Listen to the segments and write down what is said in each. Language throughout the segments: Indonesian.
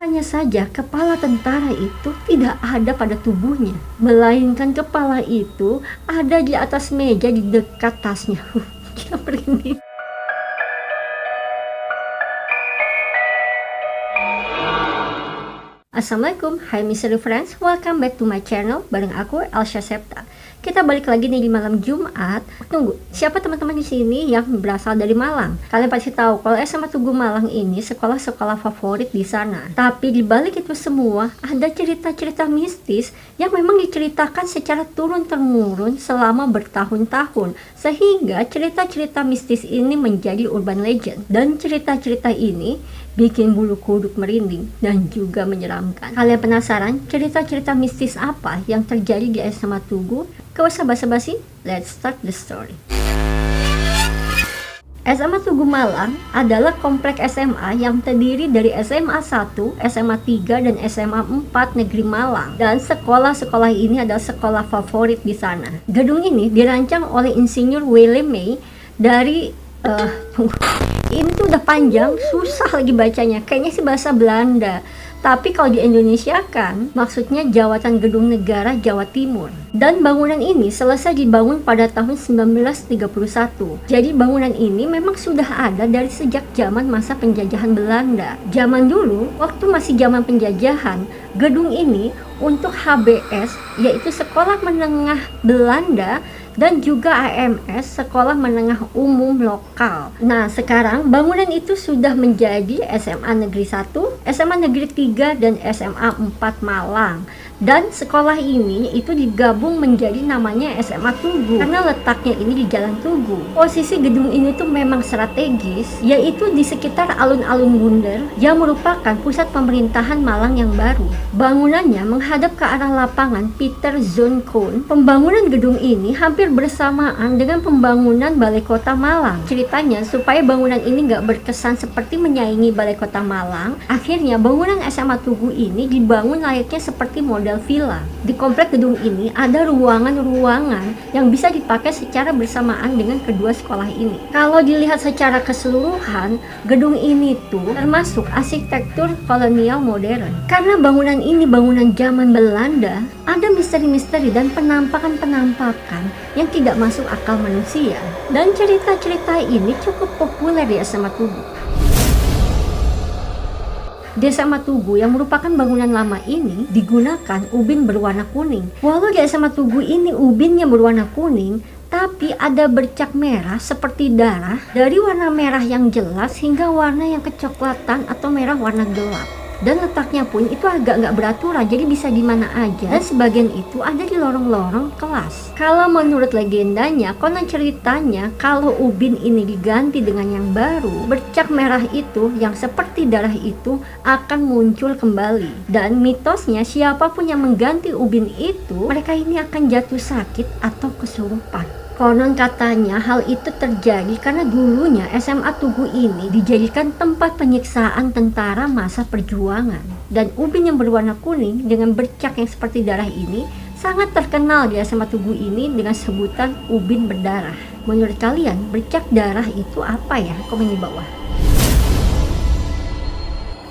Hanya saja kepala tentara itu tidak ada pada tubuhnya, melainkan kepala itu ada di atas meja di dekat tasnya. Gila, merinding. Assalamualaikum, hai mystery friends, welcome back to my channel bareng aku Elsha Septa. Kita balik lagi nih di malam Jumat. Tunggu, siapa teman-teman di sini yang berasal dari Malang? Kalian pasti tahu kalau SMA Tugu Malang ini sekolah-sekolah favorit di sana. Tapi di balik itu semua ada cerita-cerita mistis yang memang diceritakan secara turun-temurun selama bertahun-tahun, sehingga cerita-cerita mistis ini menjadi urban legend. Dan cerita-cerita ini bikin bulu kuduk merinding dan juga menyeramkan. Kalian penasaran cerita-cerita mistis apa yang terjadi di SMA Tugu? Gak usah basa-basi, let's start the story. SMA Tugu Malang adalah komplek SMA yang terdiri dari SMA 1, SMA 3, dan SMA 4 Negeri Malang. Dan sekolah-sekolah ini adalah sekolah favorit di sana. Gedung ini dirancang oleh Insinyur Willem May dari ini tuh udah panjang, susah lagi bacanya. Kayaknya sih bahasa Belanda. Tapi kalau di Indonesia kan, maksudnya Jawatan Gedung Negara Jawa Timur. Dan bangunan ini selesai dibangun pada tahun 1931. Jadi bangunan ini memang sudah ada dari sejak zaman masa penjajahan Belanda. Zaman dulu, waktu masih zaman penjajahan, gedung ini untuk HBS, yaitu Sekolah Menengah Belanda, dan juga AMS, Sekolah Menengah Umum Lokal. Nah, sekarang bangunan itu sudah menjadi SMA Negeri 1, SMA Negeri 3, dan SMA 4 Malang. Dan sekolah ini itu digabung menjadi namanya SMA Tugu karena letaknya ini di Jalan Tugu. Posisi gedung ini tuh memang strategis, yaitu di sekitar alun-alun Bunder yang merupakan pusat pemerintahan Malang yang baru. Bangunannya menghadap ke arah lapangan Peter Zone Koen. Pembangunan gedung ini hampir bersamaan dengan pembangunan Balai Kota Malang. Ceritanya supaya bangunan ini nggak berkesan seperti menyaingi Balai Kota Malang, akhirnya bangunan SMA Tugu ini dibangun layaknya seperti model villa. Di komplek gedung ini ada ruangan-ruangan yang bisa dipakai secara bersamaan dengan kedua sekolah ini. Kalau dilihat secara keseluruhan, gedung ini tuh termasuk arsitektur kolonial modern. Karena bangunan ini bangunan zaman Belanda, ada misteri-misteri dan penampakan-penampakan yang tidak masuk akal manusia. Dan cerita-cerita ini cukup populer di SMA Tugu. Di SMA Tugu yang merupakan bangunan lama ini digunakan ubin berwarna kuning. Walau di SMA Tugu ini ubinnya berwarna kuning, tapi ada bercak merah seperti darah dari warna merah yang jelas hingga warna yang kecoklatan atau merah warna gelap. Dan letaknya pun itu agak nggak beraturan, jadi bisa di mana aja. Dan sebagian itu ada di lorong-lorong kelas. Kalau menurut legendanya, konon ceritanya, kalau ubin ini diganti dengan yang baru, bercak merah itu yang seperti darah itu akan muncul kembali. Dan mitosnya siapapun yang mengganti ubin itu, mereka ini akan jatuh sakit atau kesurupan. Konon katanya hal itu terjadi karena dulunya SMA Tugu ini dijadikan tempat penyiksaan tentara masa perjuangan. Dan ubin yang berwarna kuning dengan bercak yang seperti darah ini sangat terkenal di SMA Tugu ini dengan sebutan ubin berdarah. Menurut kalian, bercak darah itu apa ya? Komen di bawah.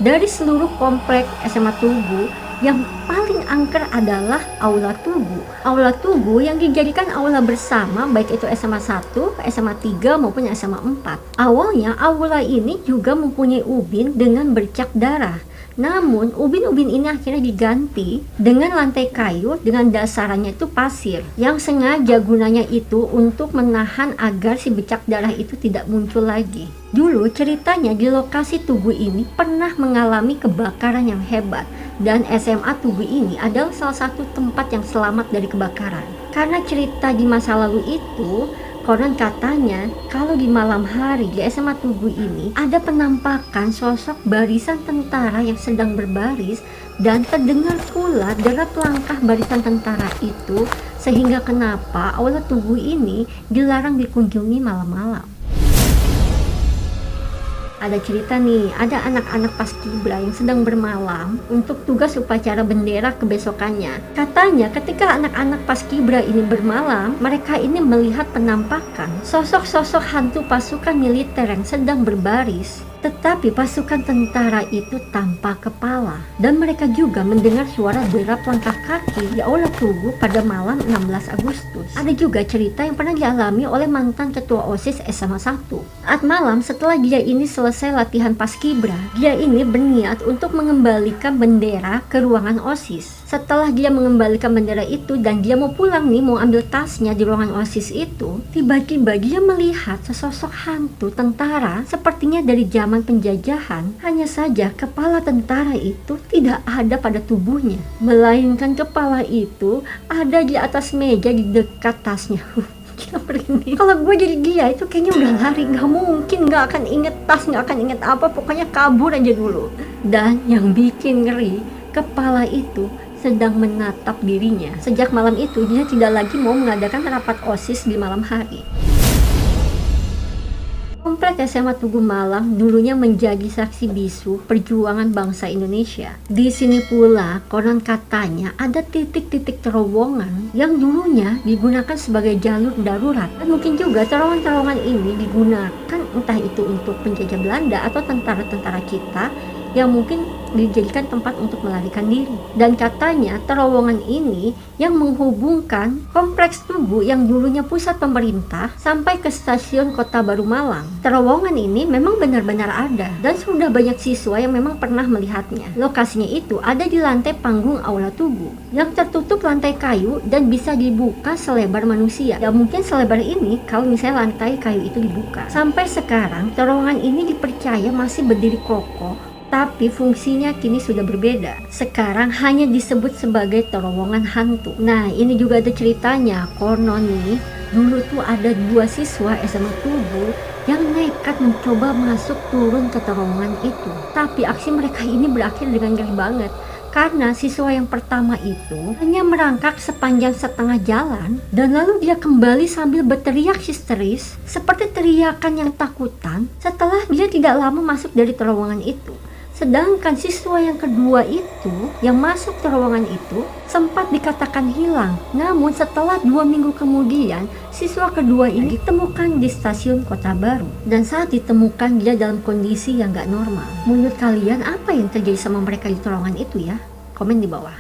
Dari seluruh komplek SMA Tugu, yang paling angker adalah Aula Tugu. Aula Tugu yang dijadikan aula bersama baik itu SMA 1, SMA 3 maupun SMA 4. Awalnya aula ini juga mempunyai ubin dengan bercak darah. Namun ubin-ubin ini akhirnya diganti dengan lantai kayu dengan dasarannya itu pasir, yang sengaja gunanya itu untuk menahan agar si bercak darah itu tidak muncul lagi. Dulu ceritanya di lokasi Tugu ini pernah mengalami kebakaran yang hebat, dan SMA Tugu ini adalah salah satu tempat yang selamat dari kebakaran. Karena cerita di masa lalu itu, konon katanya kalau di malam hari di SMA Tugu ini ada penampakan sosok barisan tentara yang sedang berbaris, dan terdengar pula derap langkah barisan tentara itu, sehingga kenapa aula Tugu ini dilarang dikunjungi malam-malam. Ada cerita nih, ada anak-anak paskibra yang sedang bermalam untuk tugas upacara bendera kebesokannya. Katanya ketika anak-anak paskibra ini bermalam, mereka ini melihat penampakan sosok-sosok hantu pasukan militer yang sedang berbaris. Tetapi pasukan tentara itu tanpa kepala, dan mereka juga mendengar suara derap langkah kaki di aula tugu pada malam 16 Agustus. Ada juga cerita yang pernah dialami oleh mantan ketua OSIS SMA 1. Saat malam setelah dia ini selesai latihan paskibra, dia ini berniat untuk mengembalikan bendera ke ruangan OSIS. Setelah dia mengembalikan bendera itu dan dia mau pulang nih, mau ambil tasnya di ruangan OSIS itu, tiba-tiba dia melihat sesosok hantu tentara sepertinya dari zaman penjajahan. Hanya saja kepala tentara itu tidak ada pada tubuhnya, melainkan kepala itu ada di atas meja di dekat tasnya. Gila merinding. Kalau gue jadi dia itu kayaknya udah lari, gak mungkin gak akan inget tas, gak akan inget apa, pokoknya kabur aja dulu. Dan yang bikin ngeri, kepala itu sedang menatap dirinya. Sejak malam itu dia tidak lagi mau mengadakan rapat OSIS di malam hari. Komplek SMA Tugu Malang dulunya menjadi saksi bisu perjuangan bangsa Indonesia. Di sini pula konon katanya ada titik-titik terowongan yang dulunya digunakan sebagai jalur darurat. Dan mungkin juga terowongan-terowongan ini digunakan entah itu untuk penjajah Belanda atau tentara-tentara kita yang mungkin dijadikan tempat untuk melarikan diri. Dan katanya terowongan ini yang menghubungkan kompleks Tugu yang dulunya pusat pemerintah sampai ke stasiun Kota Baru Malang. Terowongan ini memang benar-benar ada dan sudah banyak siswa yang memang pernah melihatnya. Lokasinya itu ada di lantai panggung aula Tugu yang tertutup lantai kayu dan bisa dibuka selebar manusia. Ya mungkin selebar ini kalau misalnya lantai kayu itu dibuka. Sampai sekarang terowongan ini dipercaya masih berdiri kokoh, tapi fungsinya kini sudah berbeda. Sekarang hanya disebut sebagai terowongan hantu. Nah, ini juga ada ceritanya. Konon nih, dulu tuh ada 2 siswa SMA Tugu yang nekat mencoba masuk turun ke terowongan itu. Tapi aksi mereka ini berakhir dengan ngeri banget. Karena siswa yang pertama itu hanya merangkak sepanjang setengah jalan dan lalu dia kembali sambil berteriak histeris seperti teriakan yang takutan setelah dia tidak lama masuk dari terowongan itu. Sedangkan siswa yang kedua itu, yang masuk terowongan itu, sempat dikatakan hilang. Namun setelah 2 minggu kemudian, siswa kedua ini ditemukan di stasiun Kota Baru. Dan saat ditemukan dia dalam kondisi yang gak normal. Menurut kalian apa yang terjadi sama mereka di terowongan itu ya? Komen di bawah.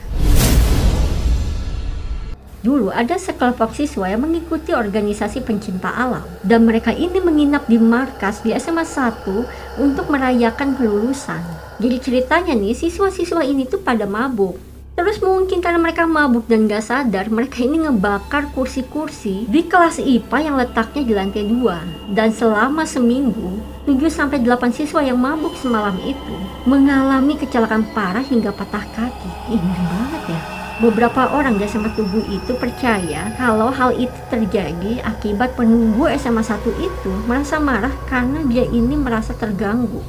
Dulu ada sekelompok siswa yang mengikuti organisasi pencinta alam dan mereka ini menginap di markas di SMA 1 untuk merayakan kelulusan. Jadi ceritanya nih, siswa-siswa ini tuh pada mabuk. Terus mungkin karena mereka mabuk dan gak sadar, mereka ini ngebakar kursi-kursi di kelas IPA yang letaknya di lantai 2. Dan selama seminggu, 7-8 siswa yang mabuk semalam itu mengalami kecelakaan parah hingga patah kaki. Ih, ngeri banget ya. Beberapa orang di SMA Tugu itu percaya kalau hal itu terjadi akibat penunggu SMA 1 itu merasa marah karena dia ini merasa terganggu.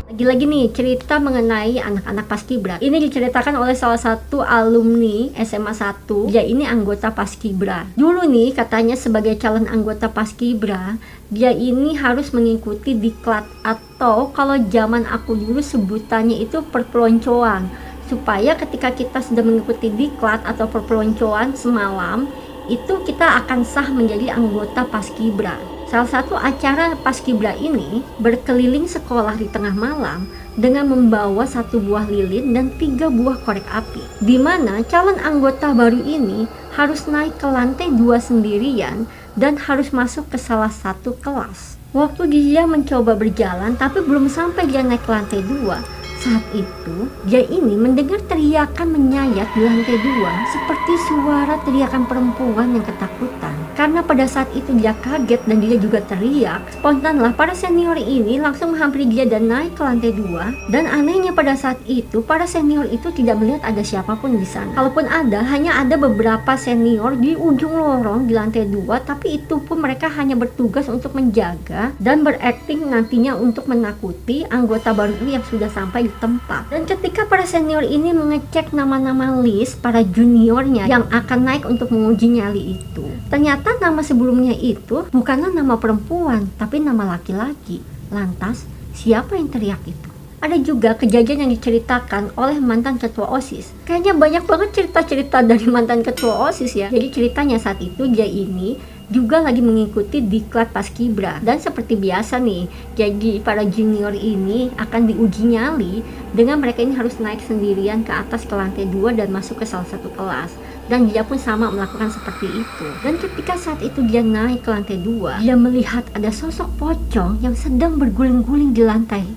Lagi-lagi nih cerita mengenai anak-anak paskibra. Ini diceritakan oleh salah satu alumni SMA 1. Dia ini anggota paskibra. Dulu nih katanya sebagai calon anggota paskibra, dia ini harus mengikuti diklat atau kalau zaman aku dulu sebutannya itu perpeloncoan. Supaya ketika kita sudah mengikuti diklat atau perpeloncoan semalam, itu kita akan sah menjadi anggota paskibra. Salah satu acara paskibra ini berkeliling sekolah di tengah malam dengan membawa 1 buah lilin dan 3 buah korek api. Di mana calon anggota baru ini harus naik ke lantai 2 sendirian dan harus masuk ke salah satu kelas. Waktu dia mencoba berjalan tapi belum sampai dia naik ke lantai 2, saat itu, dia ini mendengar teriakan menyayat di lantai 2 seperti suara teriakan perempuan yang ketakutan. Karena pada saat itu dia kaget dan dia juga teriak, spontanlah para senior ini langsung menghampiri dia dan naik ke lantai 2. Dan anehnya pada saat itu, para senior itu tidak melihat ada siapapun di sana. Kalaupun ada, hanya ada beberapa senior di ujung lorong di lantai 2, tapi itu pun mereka hanya bertugas untuk menjaga dan berakting nantinya untuk menakuti anggota baru yang sudah sampai di tempat. Dan ketika para senior ini mengecek nama-nama list para juniornya yang akan naik untuk menguji nyali itu, ternyata nama sebelumnya itu bukanlah nama perempuan tapi nama laki-laki. Lantas siapa yang teriak itu? Ada juga kejadian yang diceritakan oleh mantan ketua OSIS. Kayaknya banyak banget cerita-cerita dari mantan ketua OSIS ya. Jadi ceritanya saat itu dia ini juga lagi mengikuti diklat paskibra. Dan seperti biasa nih, jadi para junior ini akan diuji nyali dengan mereka ini harus naik sendirian ke atas ke lantai 2 dan masuk ke salah satu kelas. Dan dia pun sama melakukan seperti itu. Dan ketika saat itu dia naik ke lantai 2, dia melihat ada sosok pocong yang sedang berguling-guling di lantai.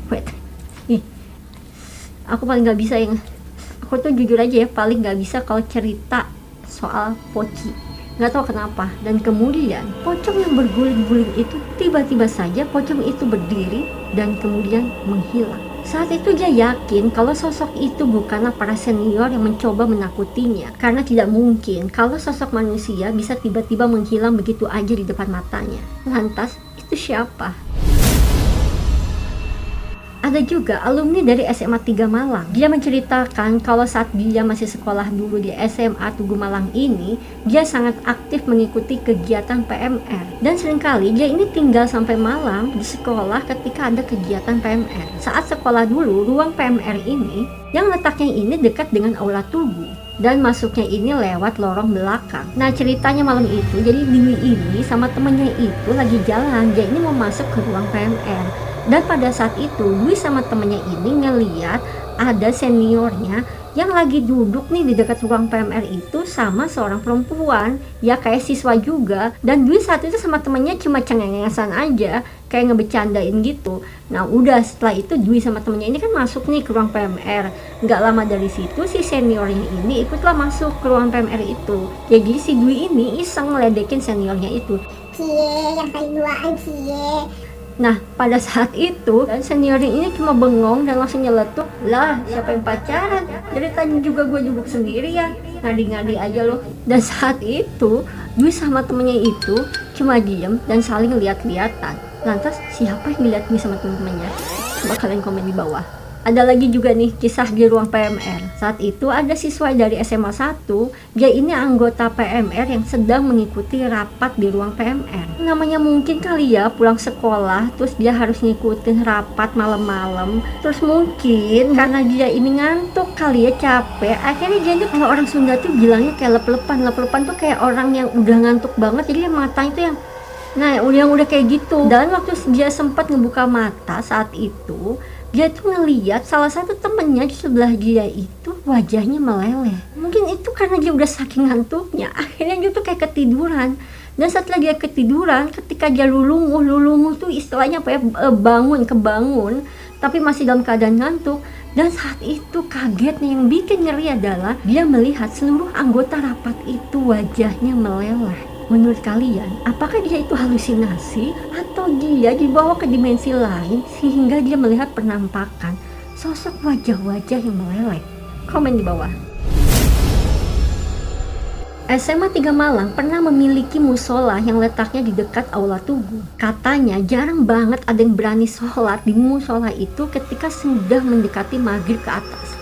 Wait, nih, aku paling gak bisa aku tuh jujur aja ya, paling gak bisa kalau cerita soal poci, nggak tahu kenapa. Dan kemudian pocong yang berguling-guling itu tiba-tiba saja pocong itu berdiri dan kemudian menghilang. Saat itu dia yakin kalau sosok itu bukanlah para senior yang mencoba menakutinya, karena tidak mungkin kalau sosok manusia bisa tiba-tiba menghilang begitu aja di depan matanya. Lantas itu siapa? Ada juga alumni dari SMA 3 Malang. Dia menceritakan kalau saat dia masih sekolah dulu di SMA Tugu Malang ini, dia sangat aktif mengikuti kegiatan PMR. Dan seringkali dia ini tinggal sampai malam di sekolah ketika ada kegiatan PMR. Saat sekolah dulu, ruang PMR ini yang letaknya ini dekat dengan aula Tugu. Dan masuknya ini lewat lorong belakang. Nah, ceritanya malam itu, jadi Dwi ini sama temennya itu lagi jalan. Dia ini mau masuk ke ruang PMR. Dan pada saat itu Dwi sama temennya ini ngeliat ada seniornya yang lagi duduk nih di dekat ruang PMR itu sama seorang perempuan, ya kayak siswa juga. Dan Dwi saat itu sama temennya cuma cengengesan aja, kayak ngebecandain gitu. Nah udah setelah itu Dwi sama temennya ini kan masuk nih ke ruang PMR. Nggak lama dari situ si seniornya ini ikutlah masuk ke ruang PMR itu. Jadi si Dwi ini iseng ngeledekin seniornya itu. Cie, yang paling duaan cie. Nah pada saat itu dan seniornya ini cuma bengong dan langsung nyeletuk, lah siapa yang pacaran, dari tadi juga gue duduk sendiri ya, ngadi-ngadi aja loh. Dan saat itu Dwi sama temennya itu cuma diem dan saling lihat-lihatan. Lantas siapa yang dilihat Dwi sama temen-temennya? Coba kalian komen di bawah. Ada lagi juga nih kisah di ruang PMR. Saat itu ada siswa dari SMA 1, dia ini anggota PMR yang sedang mengikuti rapat di ruang PMR. Namanya mungkin kali ya pulang sekolah, terus dia harus ngikutin rapat malam-malam. Terus mungkin karena dia ini ngantuk kali ya, capek. Akhirnya dia itu, kalau orang Sunda tuh bilangnya kayak lep-lepan. Lep-lepan tuh kayak orang yang udah ngantuk banget, jadi matanya tuh yang yang udah kayak gitu. Dan waktu dia sempat ngebuka mata saat itu, dia tuh ngeliat salah satu temennya di sebelah dia itu wajahnya meleleh. Mungkin itu karena dia udah saking ngantuknya, akhirnya dia tuh kayak ketiduran. Dan setelah dia ketiduran, ketika dia lulunguh tuh istilahnya apa ya, kebangun, tapi masih dalam keadaan ngantuk. Dan saat itu kagetnya yang bikin ngeri adalah dia melihat seluruh anggota rapat itu wajahnya meleleh. Menurut kalian, apakah dia itu halusinasi atau dia dibawa ke dimensi lain sehingga dia melihat penampakan sosok wajah-wajah yang meleleh? Komen di bawah. SMA 3 Malang pernah memiliki musola yang letaknya di dekat aula Tugu. Katanya jarang banget ada yang berani sholat di musola itu ketika sudah mendekati maghrib ke atas.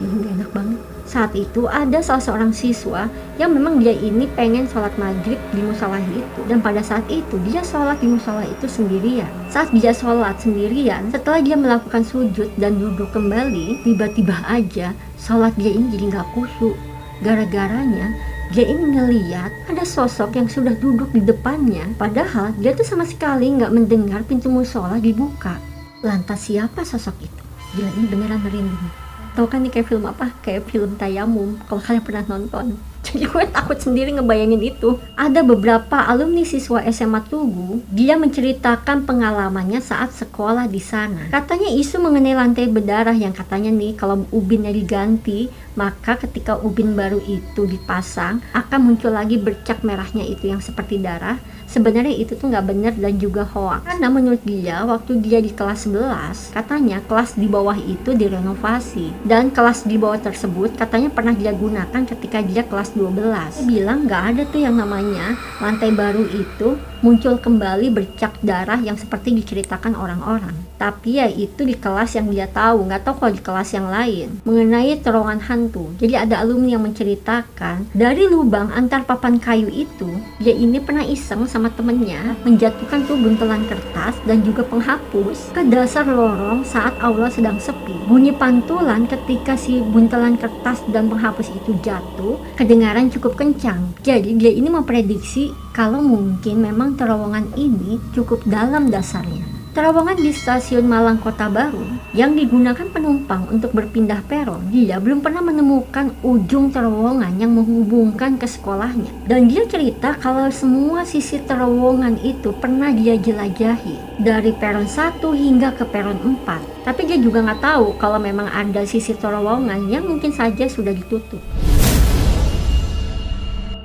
Ini enak banget. Saat itu ada salah seorang siswa yang memang dia ini pengen sholat maghrib di musola itu. Dan pada saat itu dia sholat di musola itu sendirian. Saat dia sholat sendirian, setelah dia melakukan sujud dan duduk kembali, tiba-tiba aja sholat dia ini jadi gak khusyuk. Gara-garanya dia ini ngeliat ada sosok yang sudah duduk di depannya, padahal dia tuh sama sekali gak mendengar pintu musola dibuka. Lantas siapa sosok itu? Gila, ini beneran merinding. Tau kan nih kayak film apa? Kayak film Tayamum, kalau kalian pernah nonton. Jadi gue takut sendiri ngebayangin itu. Ada beberapa alumni siswa SMA Tugu, dia menceritakan pengalamannya saat sekolah di sana. Katanya isu mengenai lantai berdarah yang katanya nih kalau ubinnya diganti, maka ketika ubin baru itu dipasang akan muncul lagi bercak merahnya itu yang seperti darah. Sebenarnya itu tuh nggak benar dan juga hoax. Karena menurut dia waktu dia di kelas 11, katanya kelas di bawah itu direnovasi. Dan kelas di bawah tersebut katanya pernah dia gunakan ketika dia kelas 12. Dia bilang nggak ada tuh yang namanya lantai baru itu muncul kembali bercak darah yang seperti diceritakan orang-orang. Tapi ya itu di kelas yang dia tahu, nggak tahu kalau di kelas yang lain. Mengenai terowongan hantu, jadi ada alumni yang menceritakan dari lubang antar papan kayu itu, dia ini pernah iseng sama temennya menjatuhkan tuh buntelan kertas dan juga penghapus ke dasar lorong saat aula sedang sepi. Bunyi pantulan ketika si buntelan kertas dan penghapus itu jatuh kedengaran cukup kencang. Jadi dia ini memprediksi kalau mungkin memang terowongan ini cukup dalam dasarnya. Terowongan di stasiun Malang Kota Baru yang digunakan penumpang untuk berpindah peron, dia belum pernah menemukan ujung terowongan yang menghubungkan ke sekolahnya. Dan dia cerita kalau semua sisi terowongan itu pernah dia jelajahi dari peron 1 hingga ke peron 4. Tapi dia juga nggak tahu kalau memang ada sisi terowongan yang mungkin saja sudah ditutup.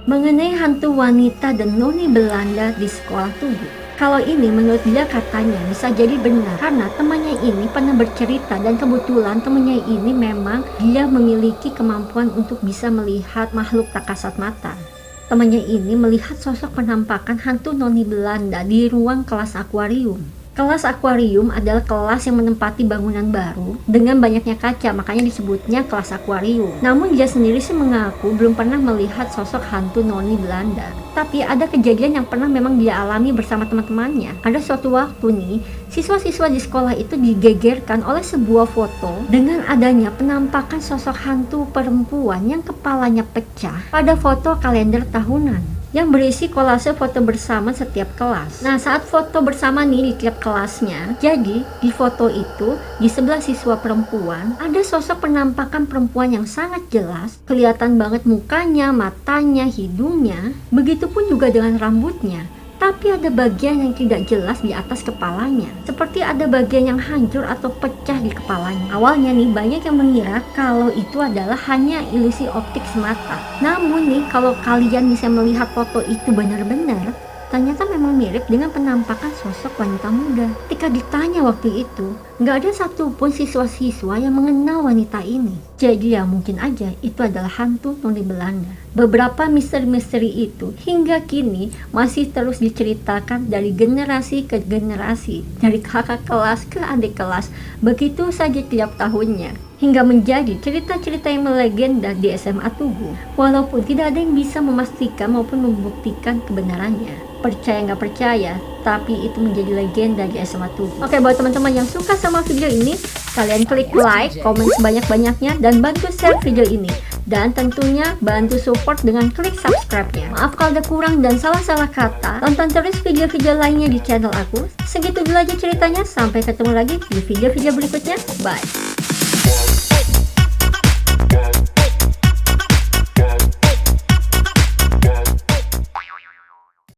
Mengenai hantu wanita dan noni Belanda di sekolah Tugu, kalau ini menurut dia katanya bisa jadi benar karena temannya ini pernah bercerita dan kebetulan temannya ini memang dia memiliki kemampuan untuk bisa melihat makhluk tak kasat mata. Temannya ini melihat sosok penampakan hantu noni Belanda di ruang kelas akuarium. Kelas akuarium adalah kelas yang menempati bangunan baru dengan banyaknya kaca, makanya disebutnya kelas akuarium. Namun dia sendiri sih mengaku belum pernah melihat sosok hantu noni Belanda. Tapi ada kejadian yang pernah memang dia alami bersama teman-temannya. Ada suatu waktu nih, siswa-siswa di sekolah itu digegerkan oleh sebuah foto dengan adanya penampakan sosok hantu perempuan yang kepalanya pecah pada foto kalender tahunan yang berisi kolase foto bersama setiap kelas. Nah, saat foto bersama nih di tiap kelasnya, jadi di foto itu di sebelah siswa perempuan ada sosok penampakan perempuan yang sangat jelas, kelihatan banget mukanya, matanya, hidungnya, begitupun juga dengan rambutnya. Tapi ada bagian yang tidak jelas di atas kepalanya, seperti ada bagian yang hancur atau pecah di kepalanya. Awalnya nih banyak yang mengira kalau itu adalah hanya ilusi optik semata. Namun nih kalau kalian bisa melihat foto itu benar-benar, ternyata memang mirip dengan penampakan sosok wanita muda. Ketika ditanya waktu itu, nggak ada satupun siswa-siswa yang mengenal wanita ini. Jadi ya mungkin aja itu adalah hantu noni Belanda. Beberapa misteri-misteri itu hingga kini masih terus diceritakan dari generasi ke generasi, dari kakak kelas ke adik kelas, begitu saja tiap tahunnya, hingga menjadi cerita-cerita yang melegenda di SMA Tugu. Walaupun tidak ada yang bisa memastikan maupun membuktikan kebenarannya. Percaya nggak percaya, tapi itu menjadi legenda di SMA Tugu. Oke, buat teman-teman yang suka sama video ini, kalian klik like, komen sebanyak-banyaknya, dan bantu share video ini. Dan tentunya bantu support dengan klik subscribe-nya. Maaf kalau ada kurang dan salah-salah kata. Tonton terus video-video lainnya di channel aku. Segitu dulu aja ceritanya. Sampai ketemu lagi di video-video berikutnya. Bye.